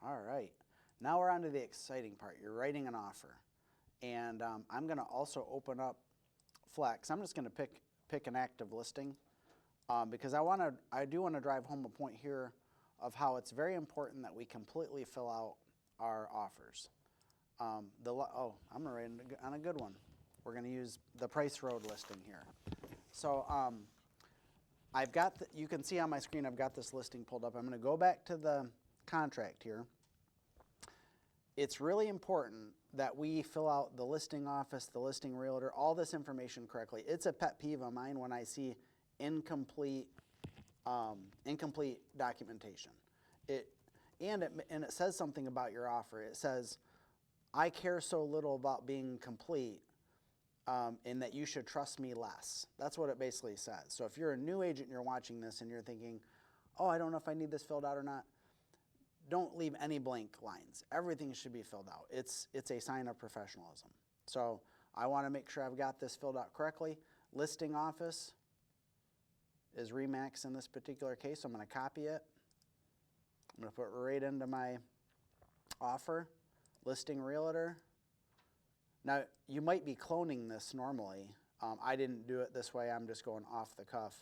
All right. Now we're on to the exciting part. You're writing an offer. And I'm going to also open up Flex. I'm just going to pick an active listing because I do want to drive home a point here of how it's very important that we completely fill out our offers. I'm going to write on a good one. We're going to use the Price Road listing here. So I've got, you can see on my screen, I've got this listing pulled up. I'm going to go back to the contract here. It's really important that we fill out the listing office, the listing realtor, all this information correctly. It's a pet peeve of mine when I see incomplete documentation. And it says something about your offer. It says, I care so little about being complete and that you should trust me less. That's what it basically says. So if you're a new agent and you're watching this and you're thinking, oh, I don't know if I need this filled out or not, don't leave any blank lines. Everything should be filled out. It's a sign of professionalism. So I want to make sure I've got this filled out correctly. Listing office is RE/MAX in this particular case, so I'm going to copy it. I'm going to put it right into my offer. Listing realtor. Now, you might be cloning this normally. I didn't do it this way. I'm just going off the cuff.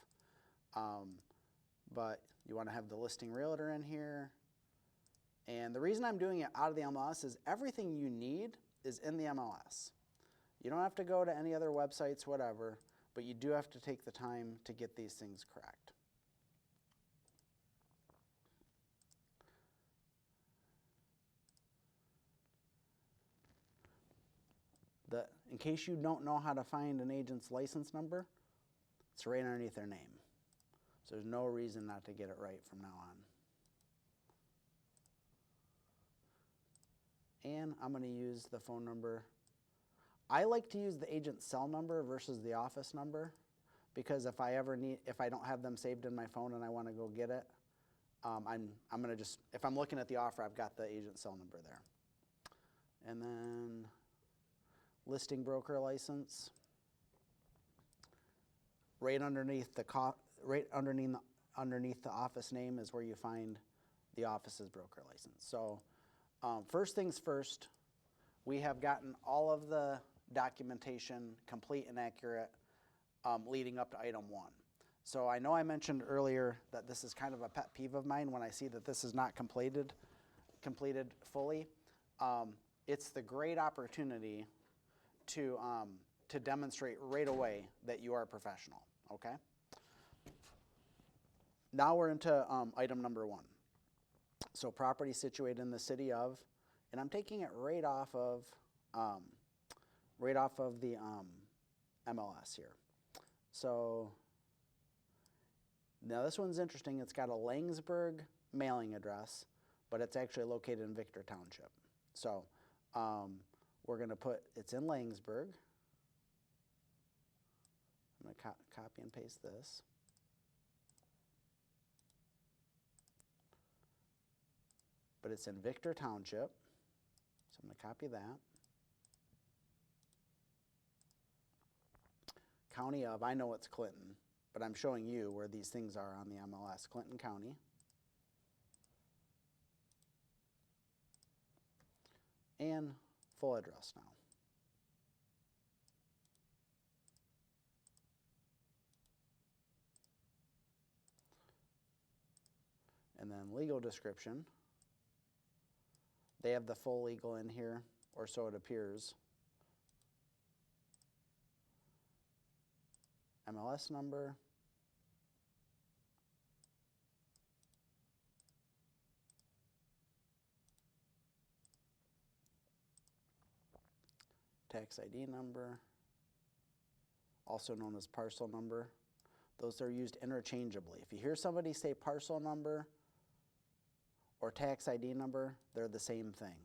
But you want to have the listing realtor in here. And the reason I'm doing it out of the MLS is everything you need is in the MLS. You don't have to go to any other websites, whatever, but you do have to take the time to get these things correct. In case you don't know how to find an agent's license number, it's right underneath their name. So there's no reason not to get it right from now on. And I'm going to use the phone number. I like to use the agent's cell number versus the office number because if I don't have them saved in my phone and I want to go get it, I'm going to just, if I'm looking at the offer, I've got the agent's cell number there. And then listing broker license. Right underneath the office name is where you find the office's broker license. So first things first, we have gotten all of the documentation complete and accurate leading up to item 1. So I know I mentioned earlier that this is kind of a pet peeve of mine when I see that this is not completed fully. It's the great opportunity to demonstrate right away that you are a professional, okay? Now we're into item number 1. So property situated in the city of, and I'm taking it right off of the MLS here. So now this one's interesting. It's got a Laingsburg mailing address, but it's actually located in Victor Township. So we're going to put, it's in Laingsburg. I'm going to copy and paste this. But it's in Victor Township. So I'm going to copy that. County of, I know it's Clinton, but I'm showing you where these things are on the MLS. Clinton County. And full address now. And then legal description. They have the full legal in here, or so it appears. MLS number. Tax ID number, also known as parcel number. Those are used interchangeably. If you hear somebody say parcel number or tax ID number, they're the same thing.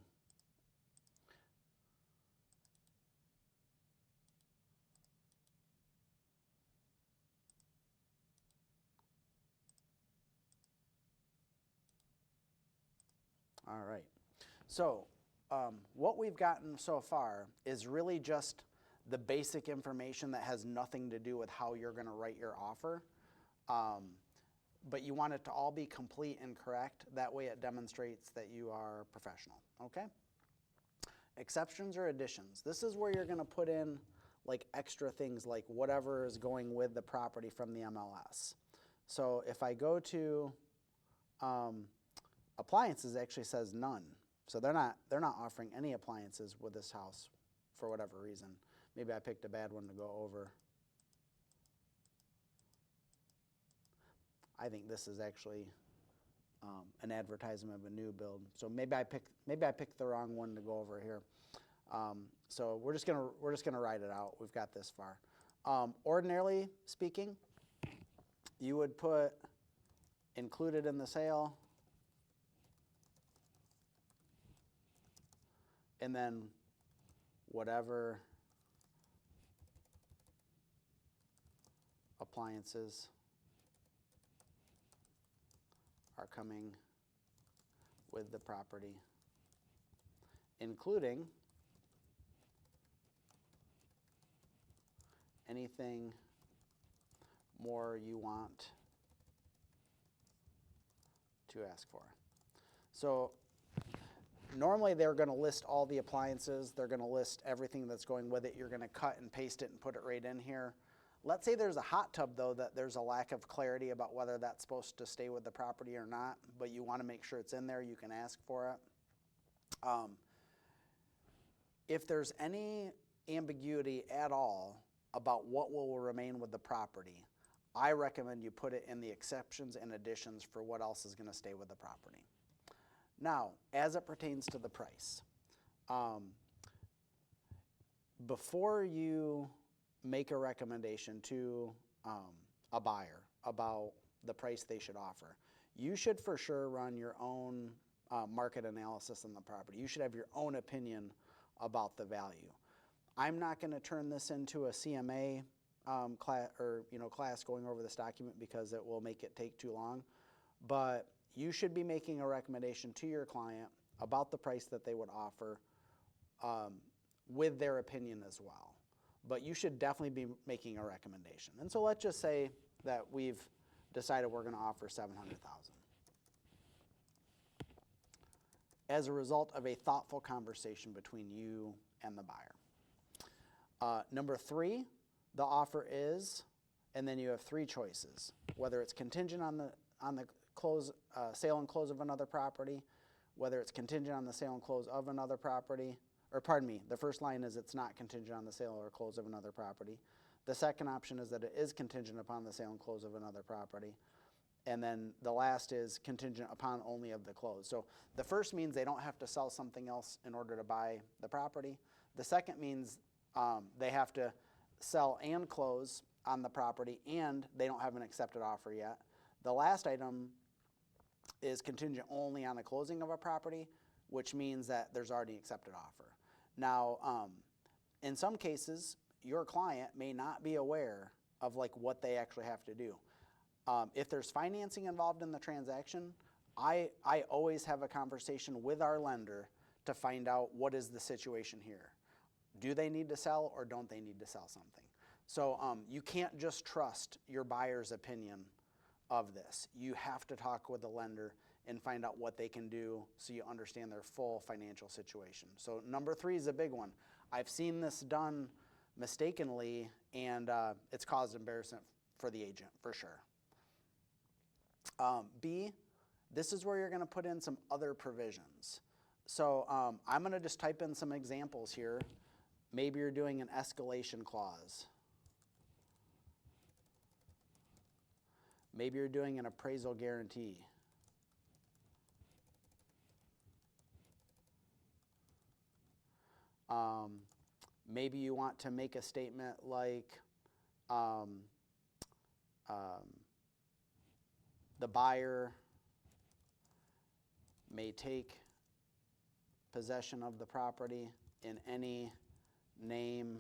All right. So what we've gotten so far is really just the basic information that has nothing to do with how you're going to write your offer. but you want it to all be complete and correct. That way it demonstrates that you are professional, okay? Exceptions or additions. This is where you're gonna put in like extra things like whatever is going with the property from the MLS. So if I go to appliances, it actually says none. So they're not offering any appliances with this house for whatever reason. Maybe I picked a bad one to go over. I think this is actually an advertisement of a new build. So maybe I picked the wrong one to go over here. So we're just gonna write it out. We've got this far. Ordinarily speaking, you would put included in the sale, and then whatever appliances are coming with the property, including anything more you want to ask for. So normally they're going to list all the appliances. They're going to list everything that's going with it. You're going to cut and paste it and put it right in here. Let's say there's a hot tub, though, that there's a lack of clarity about whether that's supposed to stay with the property or not, but you want to make sure it's in there. You can ask for it. If there's any ambiguity at all about what will remain with the property, I recommend you put it in the exceptions and additions for what else is going to stay with the property. Now, as it pertains to the price, before you make a recommendation to a buyer about the price they should offer, you should for sure run your own market analysis on the property. You should have your own opinion about the value. I'm not going to turn this into a CMA class going over this document because it will make it take too long, but you should be making a recommendation to your client about the price that they would offer with their opinion as well. But you should definitely be making a recommendation. And so let's just say that we've decided we're going to offer $700,000 as a result of a thoughtful conversation between you and the buyer. Number 3, the offer is, and then you have 3 choices, whether it's contingent on the sale and close of another property, whether it's contingent on the sale and close of another property, or pardon me, the first line is it's not contingent on the sale or close of another property. The second option is that it is contingent upon the sale and close of another property. And then the last is contingent upon only of the close. So the first means they don't have to sell something else in order to buy the property. The second means they have to sell and close on the property and they don't have an accepted offer yet. The last item is contingent only on the closing of a property, which means that there's already an accepted offer. Now, in some cases, your client may not be aware of like what they actually have to do. If there's financing involved in the transaction, I always have a conversation with our lender to find out what is the situation here. Do they need to sell or don't they need to sell something? So you can't just trust your buyer's opinion of this. You have to talk with the lender and find out what they can do so you understand their full financial situation. So number 3 is a big one. I've seen this done mistakenly and it's caused embarrassment for the agent for sure. B, this is where you're going to put in some other provisions. So I'm going to just type in some examples here. Maybe you're doing an escalation clause. Maybe you're doing an appraisal guarantee. Maybe you want to make a statement like the buyer may take possession of the property in any name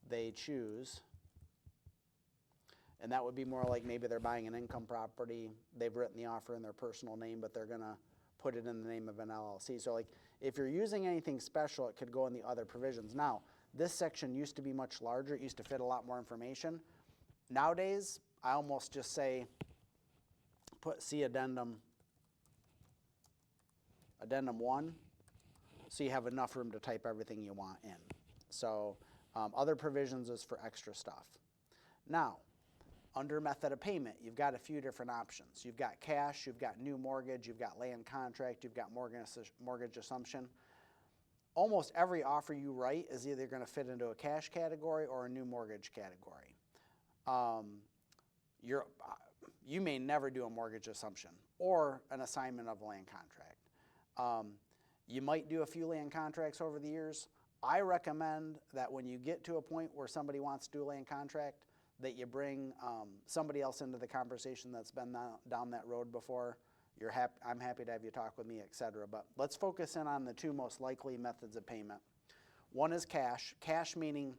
they choose. And that would be more like maybe they're buying an income property. They've written the offer in their personal name, but they're going to put it in the name of an LLC. So like if you're using anything special, it could go in the other provisions. Now, this section used to be much larger. It used to fit a lot more information. Nowadays, I almost just say, see addendum 1, so you have enough room to type everything you want in. So other provisions is for extra stuff. Now, under method of payment, you've got a few different options. You've got cash, you've got new mortgage, you've got land contract, you've got mortgage assumption. Almost every offer you write is either going to fit into a cash category or a new mortgage category. You may never do a mortgage assumption or an assignment of a land contract. You might do a few land contracts over the years. I recommend that when you get to a point where somebody wants to do a land contract, that you bring somebody else into the conversation that's been down that road before. I'm happy to have you talk with me, etc. But let's focus in on the two most likely methods of payment. One is cash. Cash meaning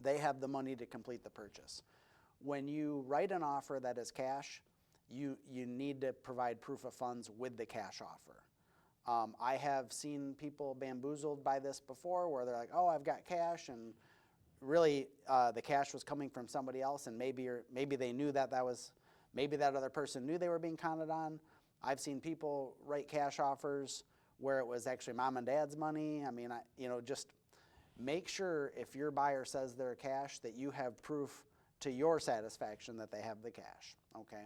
they have the money to complete the purchase. When you write an offer that is cash, you need to provide proof of funds with the cash offer. I have seen people bamboozled by this before where they're like, oh, I've got cash, and really the cash was coming from somebody else, and maybe they knew maybe that other person knew they were being counted on. I've seen people write cash offers where it was actually mom and dad's money. I mean, just make sure if your buyer says they're cash that you have proof to your satisfaction that they have the cash, okay?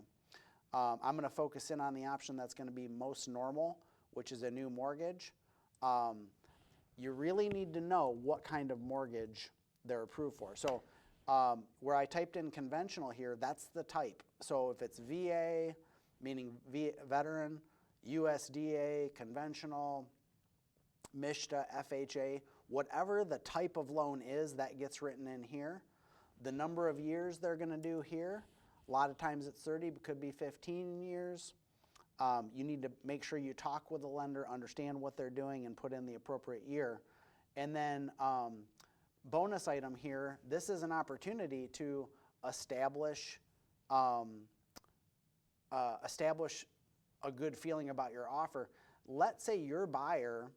I'm going to focus in on the option that's going to be most normal, which is a new mortgage. You really need to know what kind of mortgage they're approved for. So where I typed in conventional here, that's the type. So if it's VA, meaning veteran, USDA, conventional, MSHDA, FHA, whatever the type of loan is, that gets written in here. The number of years they're going to do here, a lot of times it's 30, but could be 15 years. You need to make sure you talk with the lender, understand what they're doing, and put in the appropriate year. And then bonus item here, this is an opportunity to establish a good feeling about your offer. Let's say your buyer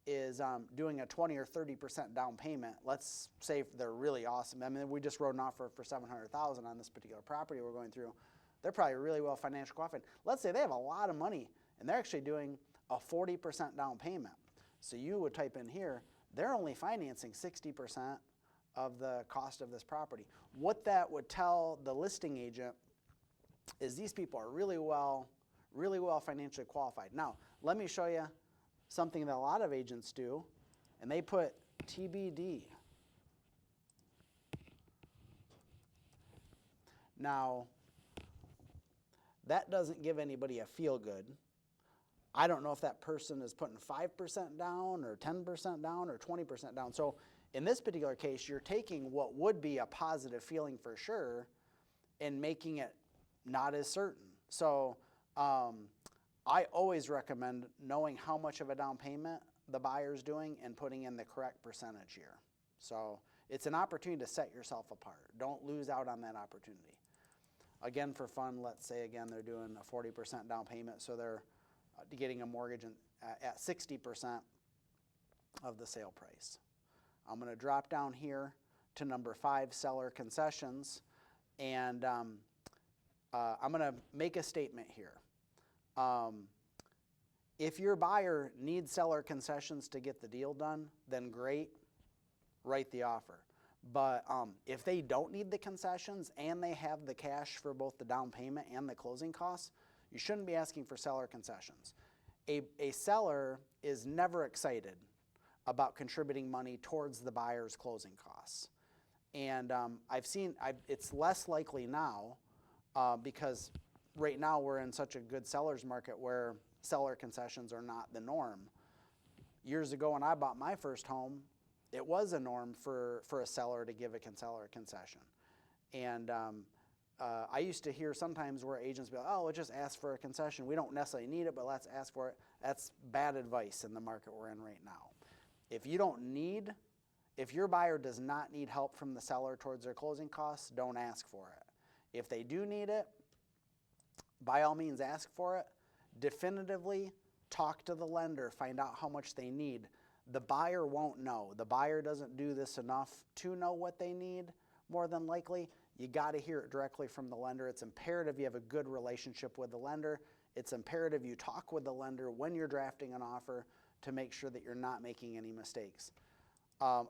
is doing a 20 or 30% down payment. Let's say they're really awesome. I mean, we just wrote an offer for $700,000 on this particular property we're going through. They're probably really well financially qualified. Let's say they have a lot of money and they're actually doing a 40% down payment. So you would type in here, they're only financing 60% of the cost of this property. What that would tell the listing agent is these people are really well financially qualified. Now, let me show you something that a lot of agents do, and they put TBD. Now, that doesn't give anybody a feel good. I don't know if that person is putting 5% down or 10% down or 20% down. So in this particular case, you're taking what would be a positive feeling for sure and making it not as certain. So I always recommend knowing how much of a down payment the buyer's doing and putting in the correct percentage here. So it's an opportunity to set yourself apart. Don't lose out on that opportunity. Again, for fun, let's say again they're doing a 40% down payment, so they're getting a mortgage at 60% of the sale price. I'm going to drop down here to number 5, seller concessions, and I'm going to make a statement here. If your buyer needs seller concessions to get the deal done, then great, write the offer. But if they don't need the concessions and they have the cash for both the down payment and the closing costs, you shouldn't be asking for seller concessions. A seller is never excited about contributing money towards the buyer's closing costs. And it's less likely now because right now we're in such a good seller's market where seller concessions are not the norm. Years ago when I bought my first home, it was a norm for a seller to give a seller concession. And I used to hear sometimes where agents be like, oh, let's just ask for a concession. We don't necessarily need it, but let's ask for it. That's bad advice in the market we're in right now. If your buyer does not need help from the seller towards their closing costs, don't ask for it. If they do need it, by all means ask for it. Definitively talk to the lender, find out how much they need. The buyer won't know. The buyer doesn't do this enough to know what they need, more than likely. You got to hear it directly from the lender. It's imperative you have a good relationship with the lender. It's imperative you talk with the lender when you're drafting an offer to make sure that you're not making any mistakes.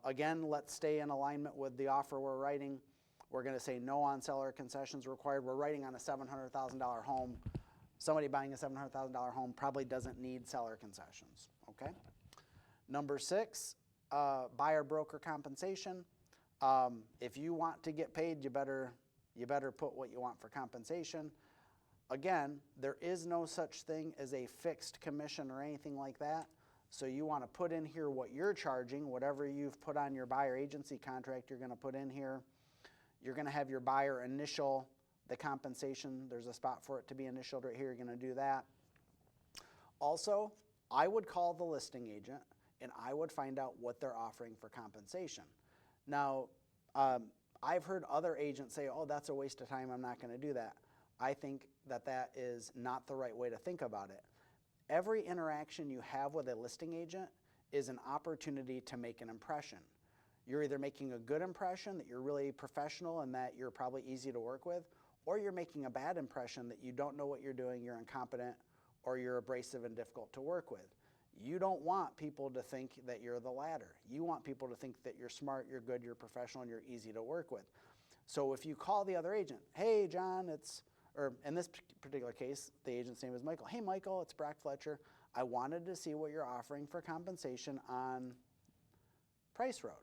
Again, let's stay in alignment with the offer we're writing. We're going to say no on seller concessions required. We're writing on a $700,000 home. Somebody buying a $700,000 home probably doesn't need seller concessions, okay? Number 6, buyer broker compensation. If you want to get paid, you better put what you want for compensation. Again, there is no such thing as a fixed commission or anything like that. So you want to put in here what you're charging, whatever you've put on your buyer agency contract, you're going to put in here. You're going to have your buyer initial the compensation. There's a spot for it to be initialed right here. You're going to do that. Also, I would call the listing agent and I would find out what they're offering for compensation. Now, I've heard other agents say, oh, that's a waste of time, I'm not going to do that. I think that that is not the right way to think about it. Every interaction you have with a listing agent is an opportunity to make an impression. You're either making a good impression that you're really professional and that you're probably easy to work with, or you're making a bad impression that you don't know what you're doing, you're incompetent, or you're abrasive and difficult to work with. You don't want people to think that you're the latter. You want people to think that you're smart, you're good, you're professional, and you're easy to work with. So if you call the other agent, hey, John, or in this particular case, the agent's name is Michael. Hey, Michael, it's Brock Fletcher. I wanted to see what you're offering for compensation on Price Road.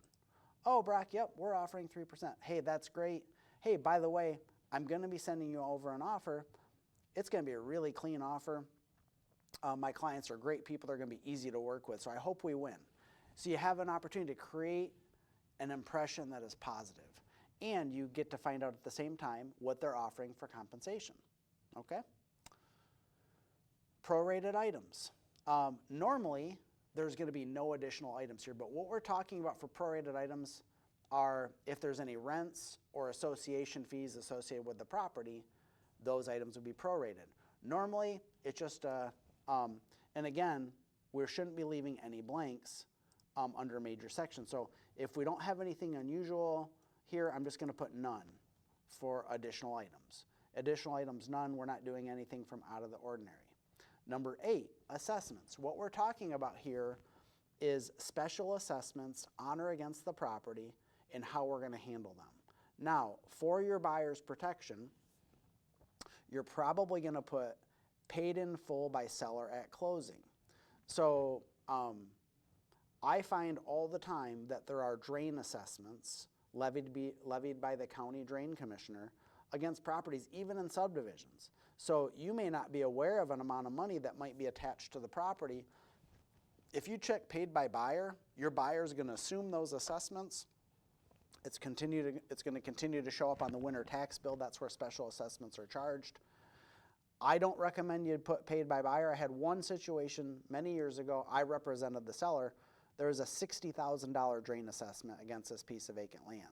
Oh, Brock, yep, we're offering 3%. Hey, that's great. Hey, by the way, I'm going to be sending you over an offer. It's going to be a really clean offer. My clients are great people. They're going to be easy to work with, so I hope we win. So you have an opportunity to create an impression that is positive, and you get to find out at the same time what they're offering for compensation, okay? Prorated items. Normally, there's going to be no additional items here, but what we're talking about for prorated items are if there's any rents or association fees associated with the property, those items would be prorated. Normally, it's just and again, we shouldn't be leaving any blanks under major sections. So if we don't have anything unusual here, I'm just going to put none for additional items. Additional items, none. We're not doing anything from out of the ordinary. Number 8, assessments. What we're talking about here is special assessments on or against the property and how we're going to handle them. Now, for your buyer's protection, you're probably going to put paid in full by seller at closing. So I find all the time that there are drain assessments levied by the county drain commissioner against properties, even in subdivisions. So you may not be aware of an amount of money that might be attached to the property. If you check paid by buyer, your buyer is going to assume those assessments. It's going to continue to show up on the winter tax bill. That's where special assessments are charged. I don't recommend you put paid by buyer. I had one situation many years ago. I represented the seller. There was a $60,000 drain assessment against this piece of vacant land.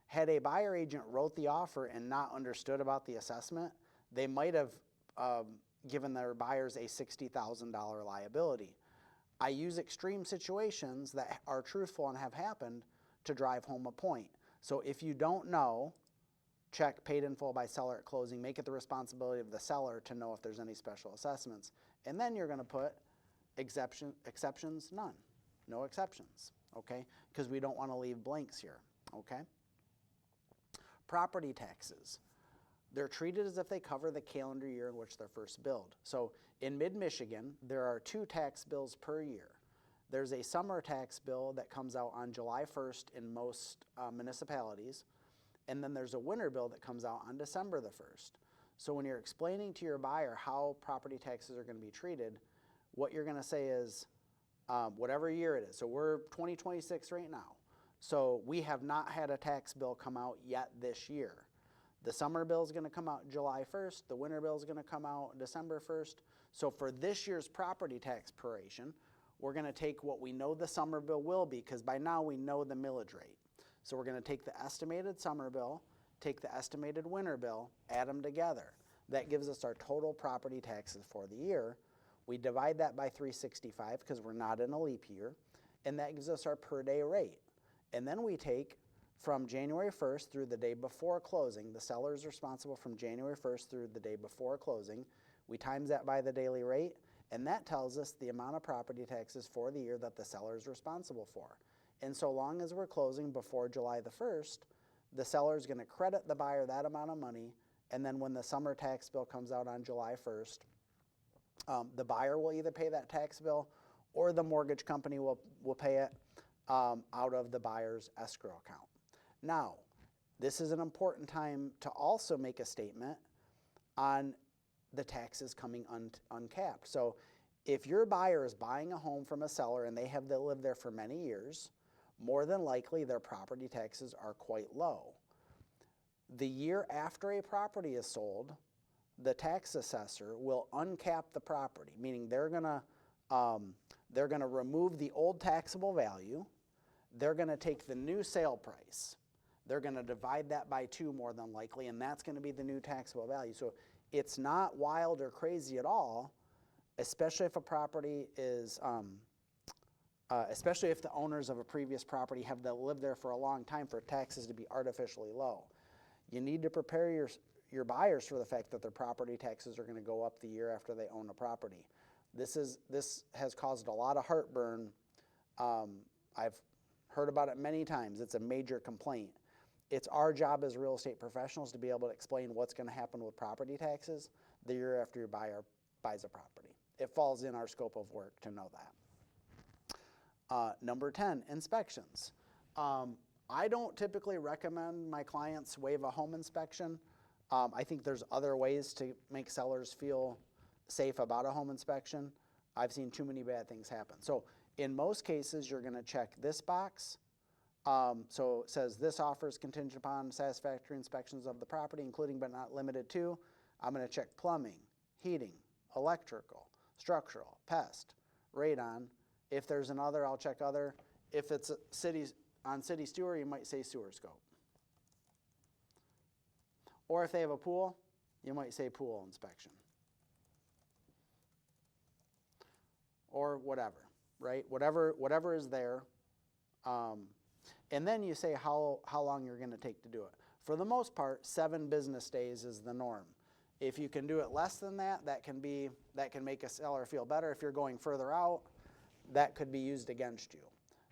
Had a buyer agent wrote the offer and not understood about the assessment, they might have given their buyers a $60,000 liability. I use extreme situations that are truthful and have happened to drive home a point. So if you don't know, check paid in full by seller at closing. Make it the responsibility of the seller to know if there's any special assessments. And then you're going to put exceptions, none. No exceptions, okay? Because we don't want to leave blanks here, okay? Property taxes. They're treated as if they cover the calendar year in which they're first billed. So in mid-Michigan, there are 2 tax bills per year. There's a summer tax bill that comes out on July 1st in most municipalities, and then there's a winter bill that comes out on December the 1st. So when you're explaining to your buyer how property taxes are going to be treated, what you're going to say is whatever year it is. So we're 2026 right now. So we have not had a tax bill come out yet this year. The summer bill is going to come out July 1st. The winter bill is going to come out December 1st. So for this year's property tax proration, we're going to take what we know the summer bill will be, because by now we know the millage rate. So we're going to take the estimated summer bill, take the estimated winter bill, add them together. That gives us our total property taxes for the year. We divide that by 365 because we're not in a leap year, and that gives us our per day rate. And then we take from January 1st through the day before closing. The seller is responsible from January 1st through the day before closing. We times that by the daily rate, and that tells us the amount of property taxes for the year that the seller is responsible for. And so long as we're closing before July the 1st, the seller is going to credit the buyer that amount of money, and then when the summer tax bill comes out on July 1st, the buyer will either pay that tax bill or the mortgage company will pay it out of the buyer's escrow account. Now, this is an important time to also make a statement on the taxes coming uncapped. So if your buyer is buying a home from a seller and they have lived there for many years, more than likely their property taxes are quite low. The year after a property is sold, the tax assessor will uncap the property, meaning they're gonna remove the old taxable value. They're gonna take the new sale price. They're gonna divide that by 2 more than likely, and that's gonna be the new taxable value. So it's not wild or crazy at all, especially if a property is, especially if the owners of a previous property have lived there for a long time for taxes to be artificially low. You need to prepare your buyers for the fact that their property taxes are going to go up the year after they own a property. This has caused a lot of heartburn. I've heard about it many times. It's a major complaint. It's our job as real estate professionals to be able to explain what's going to happen with property taxes the year after your buyer buys a property. It falls in our scope of work to know that. Number 10, inspections. I don't typically recommend my clients waive a home inspection. I think there's other ways to make sellers feel safe about a home inspection. I've seen too many bad things happen. So in most cases, you're going to check this box. So it says this offer is contingent upon satisfactory inspections of the property, including but not limited to. I'm going to check plumbing, heating, electrical, structural, pest, radon. If there's another, I'll check other. If it's on city sewer, you might say sewer scope. Or if they have a pool, you might say pool inspection. Or whatever, right? Whatever is there. And then you say how long you're going to take to do it. For the most part, 7 business days is the norm. If you can do it less than that, that can make a seller feel better. If you're going further out, that could be used against you.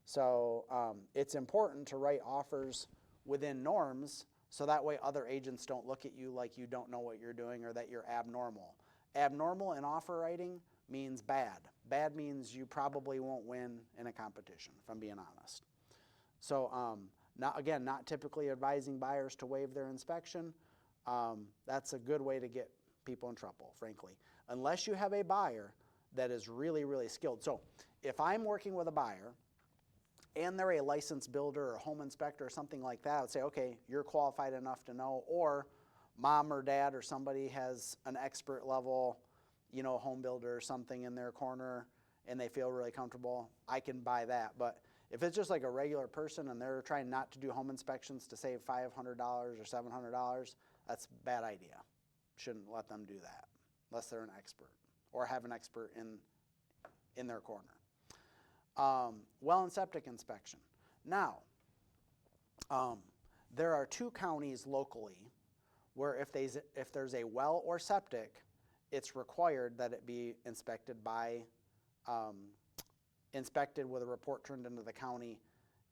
So it's important to write offers within norms so that way other agents don't look at you like you don't know what you're doing or that you're abnormal. Abnormal in offer writing means bad. Bad means you probably won't win in a competition, if I'm being honest. So not typically advising buyers to waive their inspection. That's a good way to get people in trouble, frankly, unless you have a buyer that is really, really skilled. So if I'm working with a buyer and they're a licensed builder or home inspector or something like that, I would say, okay, you're qualified enough to know, or mom or dad or somebody has an expert level, home builder or something in their corner and they feel really comfortable, I can buy that. But if it's just like a regular person and they're trying not to do home inspections to save $500 or $700, that's a bad idea. Shouldn't let them do that unless they're an expert or have an expert in their corner. Well and septic inspection. Now, there are 2 counties locally where if there's a well or septic, it's required that it be inspected with a report turned into the county,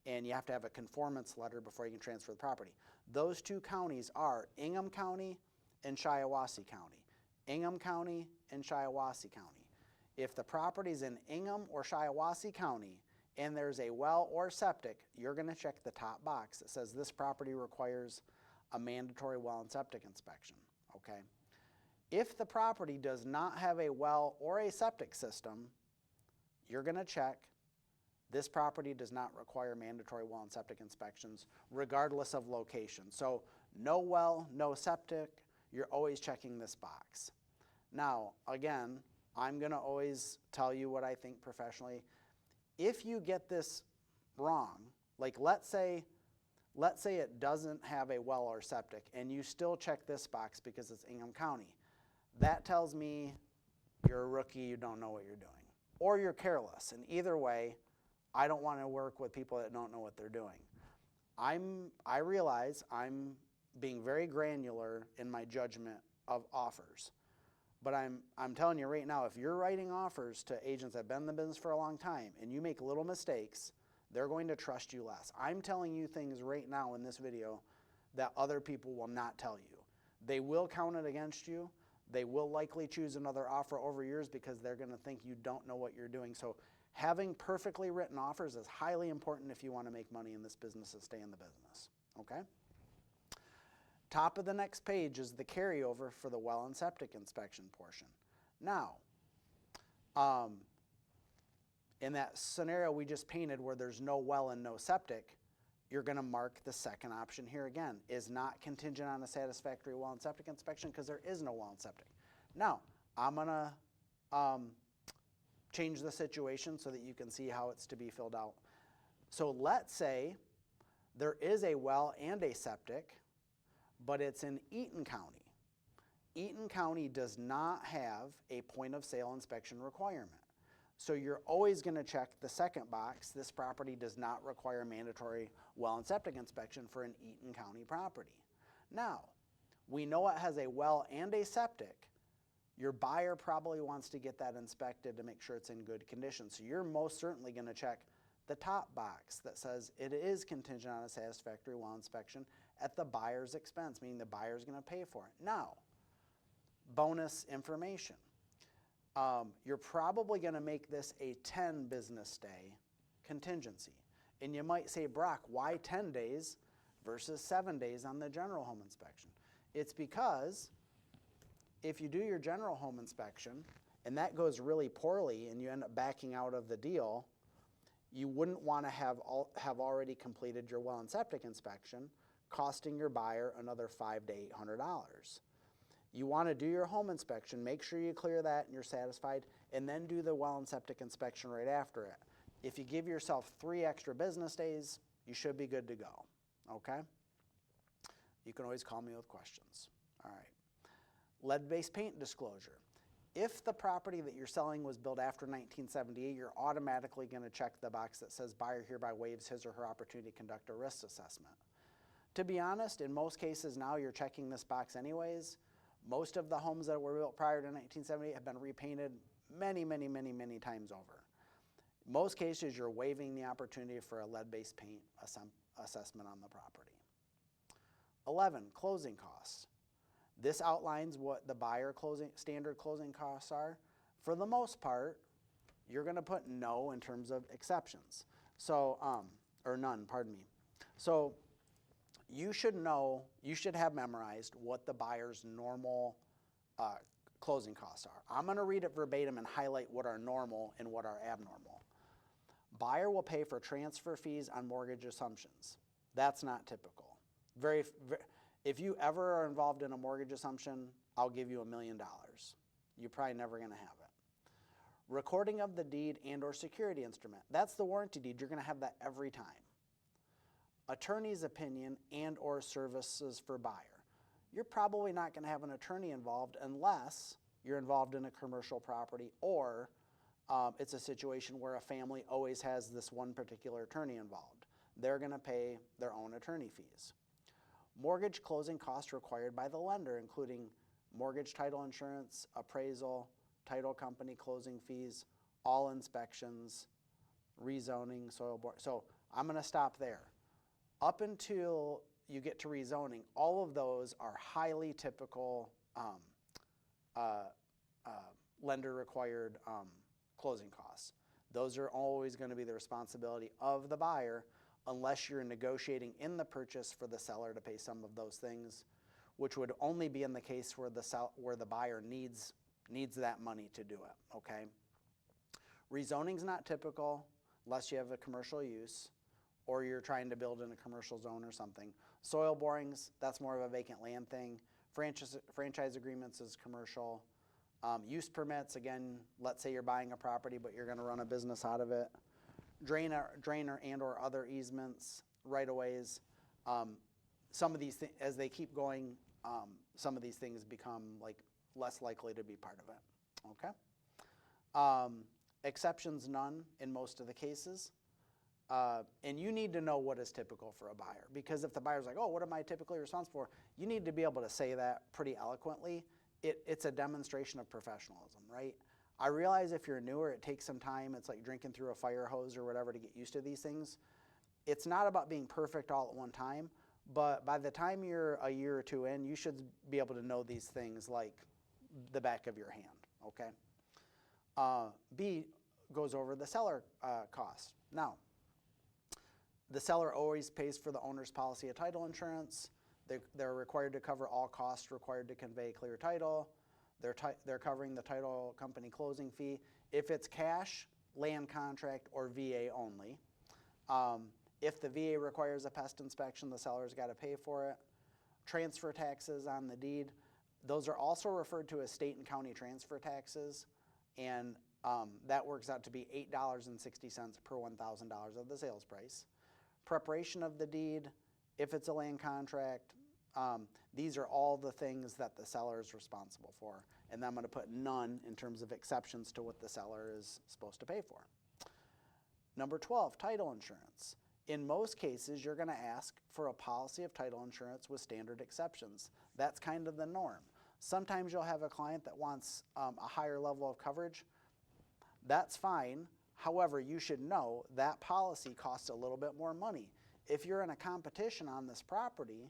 and you have to have a conformance letter before you can transfer the property. Those 2 counties are Ingham County and Shiawassee County. Ingham County and Shiawassee County. If the property's in Ingham or Shiawassee County and there's a well or septic, you're going to check the top box that says this property requires a mandatory well and septic inspection, okay? If the property does not have a well or a septic system, you're going to check this property does not require mandatory well and septic inspections regardless of location. So no well, no septic, you're always checking this box. Now, again, I'm going to always tell you what I think professionally. If you get this wrong, like let's say it doesn't have a well or septic and you still check this box because it's Ingham County, that tells me you're a rookie, you don't know what you're doing, or you're careless. And either way, I don't want to work with people that don't know what they're doing. I realize I'm being very granular in my judgment of offers. But I'm telling you right now, if you're writing offers to agents that have been in the business for a long time and you make little mistakes, they're going to trust you less. I'm telling you things right now in this video that other people will not tell you. They will count it against you. They will likely choose another offer over yours because they're going to think you don't know what you're doing. So having perfectly written offers is highly important if you want to make money in this business and stay in the business, okay? Top of the next page is the carryover for the well and septic inspection portion. Now, in that scenario we just painted where there's no well and no septic, you're going to mark the second option here again, is not contingent on a satisfactory well and septic inspection because there is no well and septic. Now, I'm going to change the situation so that you can see how it's to be filled out. So let's say there is a well and a septic, but it's in Eaton County. Eaton County does not have a point of sale inspection requirement. So you're always going to check the second box. This property does not require mandatory well and septic inspection for an Eaton County property. Now, we know it has a well and a septic. Your buyer probably wants to get that inspected to make sure it's in good condition. So you're most certainly going to check the top box that says it is contingent on a satisfactory well inspection at the buyer's expense, meaning the buyer's going to pay for it. Now, bonus information. You're probably going to make this a 10 business day contingency. And you might say, Brock, why 10 days versus 7 days on the general home inspection? It's because if you do your general home inspection and that goes really poorly and you end up backing out of the deal, you wouldn't want to have already completed your well and septic inspection, costing your buyer another $500 to $800. You want to do your home inspection, make sure you clear that and you're satisfied, and then do the well and septic inspection right after it. If you give yourself 3 extra business days, you should be good to go, okay? You can always call me with questions. All right. Lead-based paint disclosure. If the property that you're selling was built after 1978, you're automatically going to check the box that says buyer hereby waives his or her opportunity to conduct a risk assessment. To be honest, in most cases now you're checking this box anyways. Most of the homes that were built prior to 1978 have been repainted many, many, many, many times over. Most cases you're waiving the opportunity for a lead-based paint assessment on the property. 11, closing costs. This outlines what the buyer standard closing costs are. For the most part, you're going to put no in terms of exceptions. So, or none, pardon me. So you should know, you should have memorized what the buyer's normal closing costs are. I'm going to read it verbatim and highlight what are normal and what are abnormal. Buyer will pay for transfer fees on mortgage assumptions. That's not typical. If you ever are involved in a mortgage assumption, I'll give you $1 million. You're probably never going to have it. Recording of the deed and or security instrument. That's the warranty deed. You're going to have that every time. Attorney's opinion and or services for buyer. You're probably not going to have an attorney involved unless you're involved in a commercial property or it's a situation where a family always has this one particular attorney involved. They're going to pay their own attorney fees. Mortgage closing costs required by the lender, including mortgage title insurance, appraisal, title company closing fees, all inspections, rezoning, soil board. So I'm going to stop there. Up until you get to rezoning, all of those are highly typical lender required closing costs. Those are always going to be the responsibility of the buyer unless you're negotiating in the purchase for the seller to pay some of those things, which would only be in the case where the buyer needs that money to do it, okay? Rezoning's not typical unless you have a commercial use or you're trying to build in a commercial zone or something. Soil borings, that's more of a vacant land thing. Franchise agreements is commercial. Use permits, again, let's say you're buying a property but you're gonna run a business out of it. Drainer and or other easements, right-of-ways. Some of these things, as they keep going, some of these things become like less likely to be part of it, okay? Exceptions, none in most of the cases. And you need to know what is typical for a buyer, because if the buyer's like, oh, what am I typically responsible for? You need to be able to say that pretty eloquently. It's a demonstration of professionalism, right? I realize if you're newer, it takes some time. It's like drinking through a fire hose or whatever to get used to these things. It's not about being perfect all at one time, but by the time you're a year or two in, you should be able to know these things like the back of your hand, okay? B goes over the seller cost. Now, the seller always pays for the owner's policy of title insurance. They're required to cover all costs required to convey clear title. They're covering the title company closing fee. If it's cash, land contract, or VA only. If the VA requires a pest inspection, the seller's got to pay for it. Transfer taxes on the deed. Those are also referred to as state and county transfer taxes, and that works out to be $8.60 per $1,000 of the sales price. Preparation of the deed, if it's a land contract, these are all the things that the seller is responsible for. And then I'm going to put none in terms of exceptions to what the seller is supposed to pay for. Number 12, title insurance. In most cases, you're going to ask for a policy of title insurance with standard exceptions. That's kind of the norm. Sometimes you'll have a client that wants a higher level of coverage. That's fine. However, you should know that policy costs a little bit more money. If you're in a competition on this property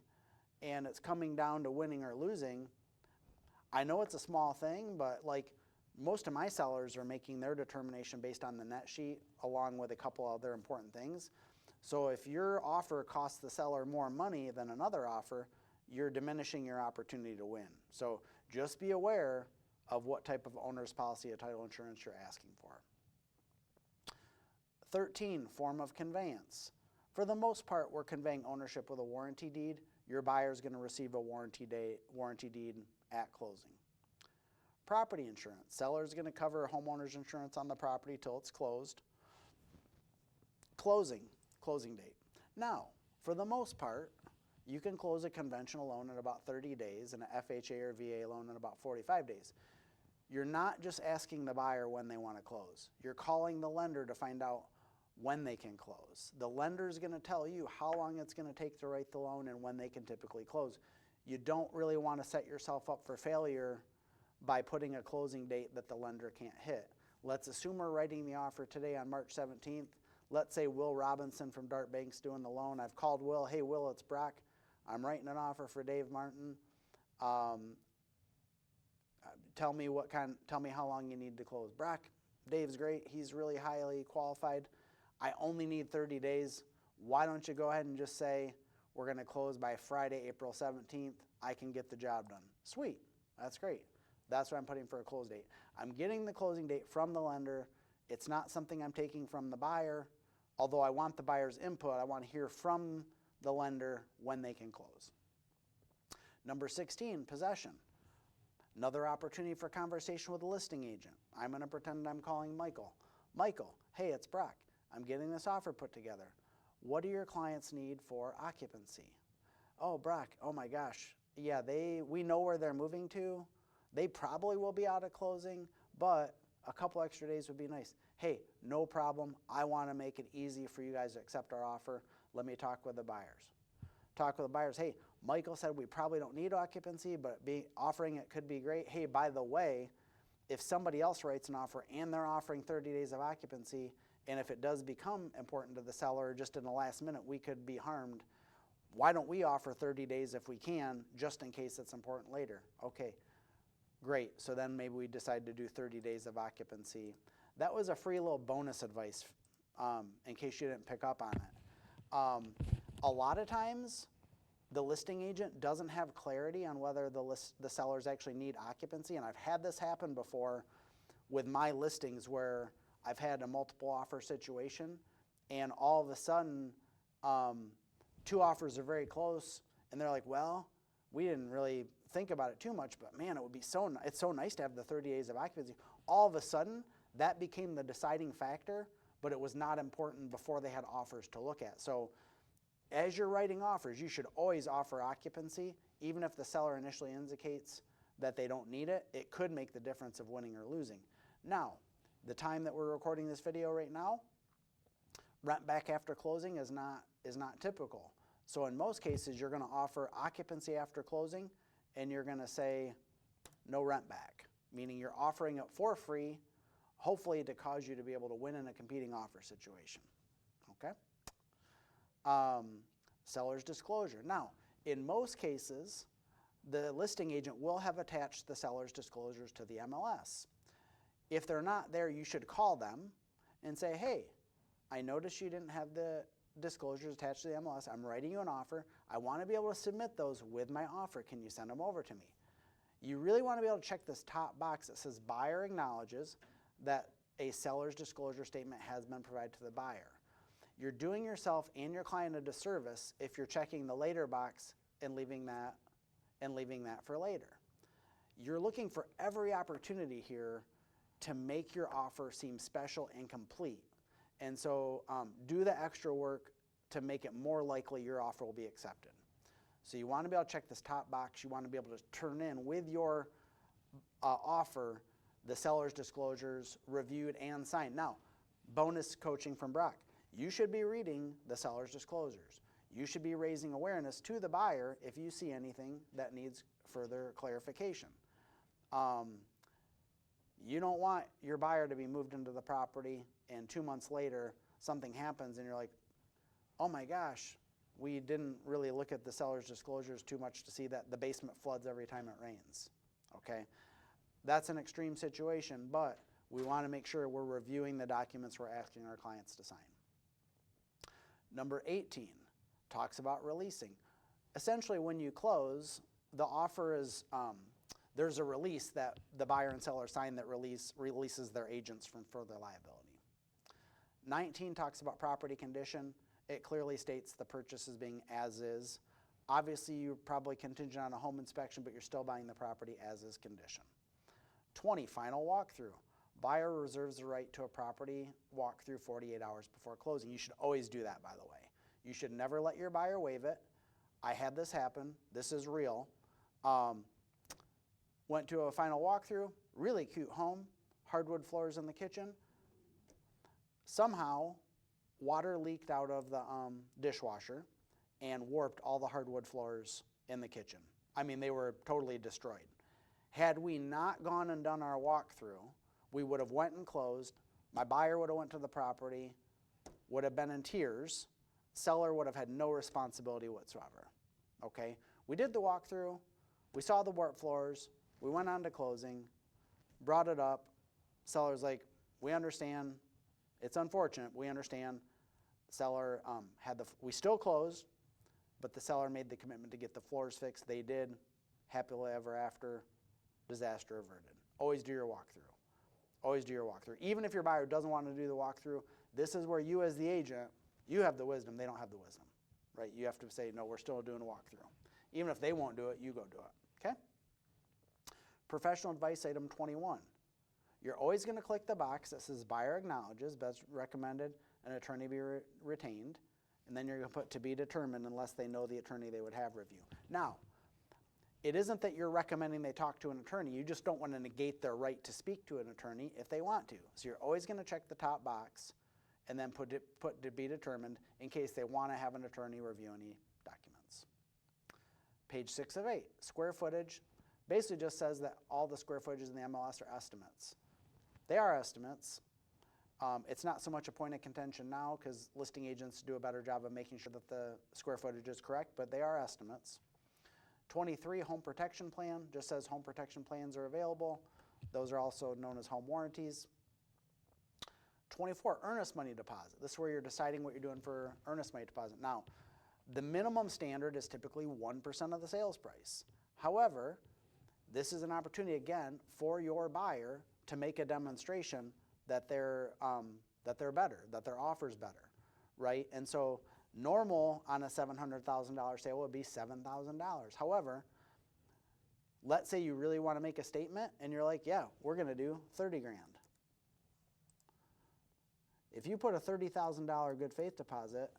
and it's coming down to winning or losing, I know it's a small thing, but like most of my sellers are making their determination based on the net sheet along with a couple other important things. So if your offer costs the seller more money than another offer, you're diminishing your opportunity to win. So just be aware of what type of owner's policy of title insurance you're asking for. 13, form of conveyance. For the most part, we're conveying ownership with a warranty deed. Your buyer is going to receive a warranty deed at closing. Property insurance. Seller is going to cover homeowner's insurance on the property till it's closed. Closing date. Now, for the most part, you can close a conventional loan in about 30 days and an FHA or VA loan in about 45 days. You're not just asking the buyer when they want to close. You're calling the lender to find out when they can close. The lender is going to tell you how long it's going to take to write the loan and when they can typically close. You don't really want to set yourself up for failure by putting a closing date that the lender can't hit. Let's assume we're writing the offer today on March 17th. Let's say Will Robinson from Dart Bank's doing the loan. I've called Will. Hey, Will, it's Brock. I'm writing an offer for Dave Martin. Tell me how long you need to close. Brock, Dave's great. He's really highly qualified. I only need 30 days. Why don't you go ahead and just say we're going to close by Friday, April 17th. I can get the job done. Sweet. That's great. That's what I'm putting for a close date. I'm getting the closing date from the lender. It's not something I'm taking from the buyer. Although I want the buyer's input, I want to hear from the lender when they can close. Number 16, possession. Another opportunity for conversation with a listing agent. I'm going to pretend I'm calling Michael. Michael, hey, it's Brock. I'm getting this offer put together. What do your clients need for occupancy? Oh, Brock, oh my gosh. Yeah, we know where they're moving to. They probably will be out at closing, but a couple extra days would be nice. Hey, no problem. I want to make it easy for you guys to accept our offer. Let me talk with the buyers. Talk with the buyers. Hey, Michael said we probably don't need occupancy, but offering it could be great. Hey, by the way, if somebody else writes an offer and they're offering 30 days of occupancy, and if it does become important to the seller just in the last minute, we could be harmed. Why don't we offer 30 days if we can, just in case it's important later? Okay, great. So then maybe we decide to do 30 days of occupancy. That was a free little bonus advice in case you didn't pick up on it. A lot of times, the listing agent doesn't have clarity on whether the sellers actually need occupancy, and I've had this happen before with my listings where I've had a multiple offer situation, and all of a sudden, two offers are very close, and they're like, well, we didn't really think about it too much, but man, it's so nice to have the 30 days of occupancy. All of a sudden, that became the deciding factor, but it was not important before they had offers to look at. So as you're writing offers, you should always offer occupancy, even if the seller initially indicates that they don't need it. It could make the difference of winning or losing. Now, the time that we're recording this video right now, Rent back after closing is not typical. So in most cases, you're going to offer occupancy after closing, and you're going to say no rent back, meaning you're offering it for free, hopefully to cause you to be able to win in a competing offer situation. Okay? Seller's disclosure. Now, in most cases, the listing agent will have attached the seller's disclosures to the MLS. If they're not there, you should call them and say, hey, I noticed you didn't have the disclosures attached to the MLS. I'm writing you an offer. I want to be able to submit those with my offer. Can you send them over to me? You really want to be able to check this top box that says buyer acknowledges that a seller's disclosure statement has been provided to the buyer. You're doing yourself and your client a disservice if you're checking the later box and leaving that for later. You're looking for every opportunity here to make your offer seem special and complete. And so do the extra work to make it more likely your offer will be accepted. So you want to be able to check this top box. You want to be able to turn in with your offer the seller's disclosures reviewed and signed. Now, bonus coaching from Brock. You should be reading the seller's disclosures. You should be raising awareness to the buyer if you see anything that needs further clarification. You don't want your buyer to be moved into the property and 2 months later something happens and you're like, oh my gosh, we didn't really look at the seller's disclosures too much to see that the basement floods every time it rains. Okay? That's an extreme situation, but we want to make sure we're reviewing the documents we're asking our clients to sign. Number 18 talks about releasing. Essentially, when you close, the offer is, there's a release that the buyer and seller sign that releases their agents from further liability. 19 talks about property condition. It clearly states the purchase is being as is. Obviously, you're probably contingent on a home inspection, but you're still buying the property as is condition. 20, final walkthrough. Buyer reserves the right to a property walkthrough 48 hours before closing. You should always do that, by the way. You should never let your buyer waive it. I had this happen. This is real. Went to a final walkthrough, really cute home, hardwood floors in the kitchen. Somehow, water leaked out of the dishwasher and warped all the hardwood floors in the kitchen. I mean, they were totally destroyed. Had we not gone and done our walkthrough, we would have went and closed. My buyer would have went to the property, would have been in tears. Seller would have had no responsibility whatsoever. Okay? We did the walkthrough. We saw the warped floors. We went on to closing, brought it up. Seller's like, we understand. It's unfortunate. We understand. Seller we still closed, but the seller made the commitment to get the floors fixed. They did. Happily ever after. Disaster averted. Always do your walkthrough. Always do your walkthrough. Even if your buyer doesn't want to do the walkthrough, this is where you as the agent, you have the wisdom. They don't have the wisdom, right? You have to say, no, we're still doing a walkthrough. Even if they won't do it, you go do it, okay? Professional advice item 21. You're always going to click the box that says buyer acknowledges, best recommended an attorney be retained, and then you're going to put to be determined unless they know the attorney they would have review. Now, it isn't that you're recommending they talk to an attorney. You just don't want to negate their right to speak to an attorney if they want to. So you're always going to check the top box and then put to be determined in case they want to have an attorney review any documents. Page 6 of 8, square footage, basically just says that all the square footages in the MLS are estimates. They are estimates. It's not so much a point of contention now because listing agents do a better job of making sure that the square footage is correct, but they are estimates. 23, home protection plan, just says home protection plans are available. Those are also known as home warranties. 24, earnest money deposit. This is where you're deciding what you're doing for earnest money deposit. Now, the minimum standard is typically 1% of the sales price. However, this is an opportunity, again, for your buyer to make a demonstration that they're better, that their offer's better, right? And so normal on a $700,000 sale would be $7,000. However, let's say you really want to make a statement and you're like, yeah, we're going to do 30 grand. If you put a $30,000 good faith deposit,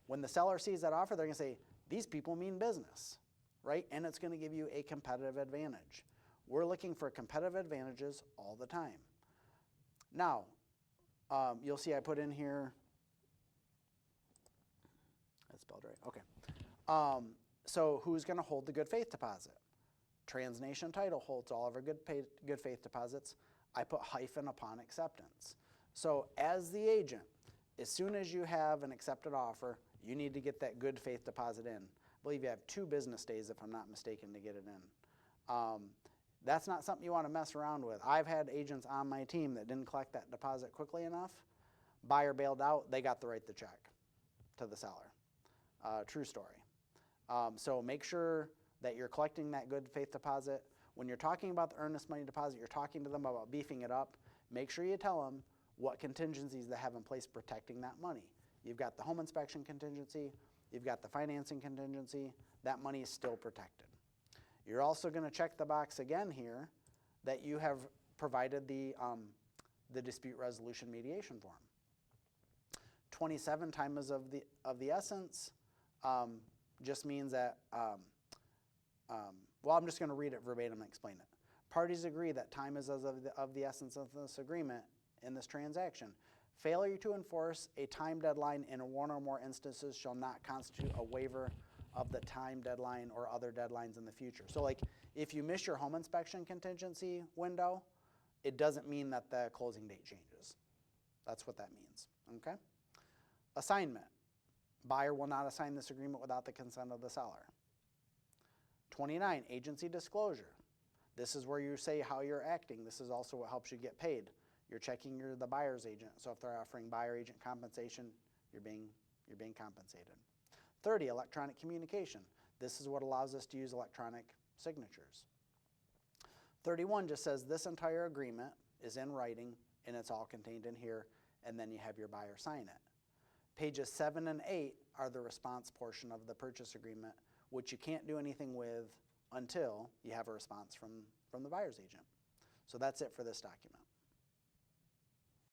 when the seller sees that offer, they're going to say, these people mean business, right? And it's going to give you a competitive advantage. We're looking for competitive advantages all the time. Now, you'll see I put in here That's spelled right. Okay. So who's going to hold the good faith deposit? TransNation Title holds all of our good faith deposits. I put hyphen upon acceptance. So as the agent, as soon as you have an accepted offer, you need to get that good faith deposit in. I believe you have 2 business days, if I'm not mistaken, to get it in. That's not something you want to mess around with. I've had agents on my team that didn't collect that deposit quickly enough. Buyer bailed out, they got the right to check to the seller. True story. So make sure that you're collecting that good faith deposit. When you're talking about the earnest money deposit, you're talking to them about beefing it up. Make sure you tell them what contingencies they have in place protecting that money. You've got the home inspection contingency, you've got the financing contingency, that money is still protected. You're also going to check the box again here that you have provided the dispute resolution mediation form. 27, time is of the essence, just means that, well, I'm just going to read it verbatim and explain it. Parties agree that time is of the essence of this agreement in this transaction. Failure to enforce a time deadline in one or more instances shall not constitute a waiver of the time deadline or other deadlines in the future. So like if you miss your home inspection contingency window, it doesn't mean that the closing date changes. That's what that means, okay? Assignment. Buyer will not assign this agreement without the consent of the seller. 29, agency disclosure. This is where you say how you're acting. This is also what helps you get paid. You're checking the buyer's agent. So if they're offering buyer agent compensation, you're being compensated. 30, electronic communication. This is what allows us to use electronic signatures. 31 just says this entire agreement is in writing and it's all contained in here, and then you have your buyer sign it. Pages 7 and 8 are the response portion of the purchase agreement, which you can't do anything with until you have a response from the buyer's agent. So that's it for this document.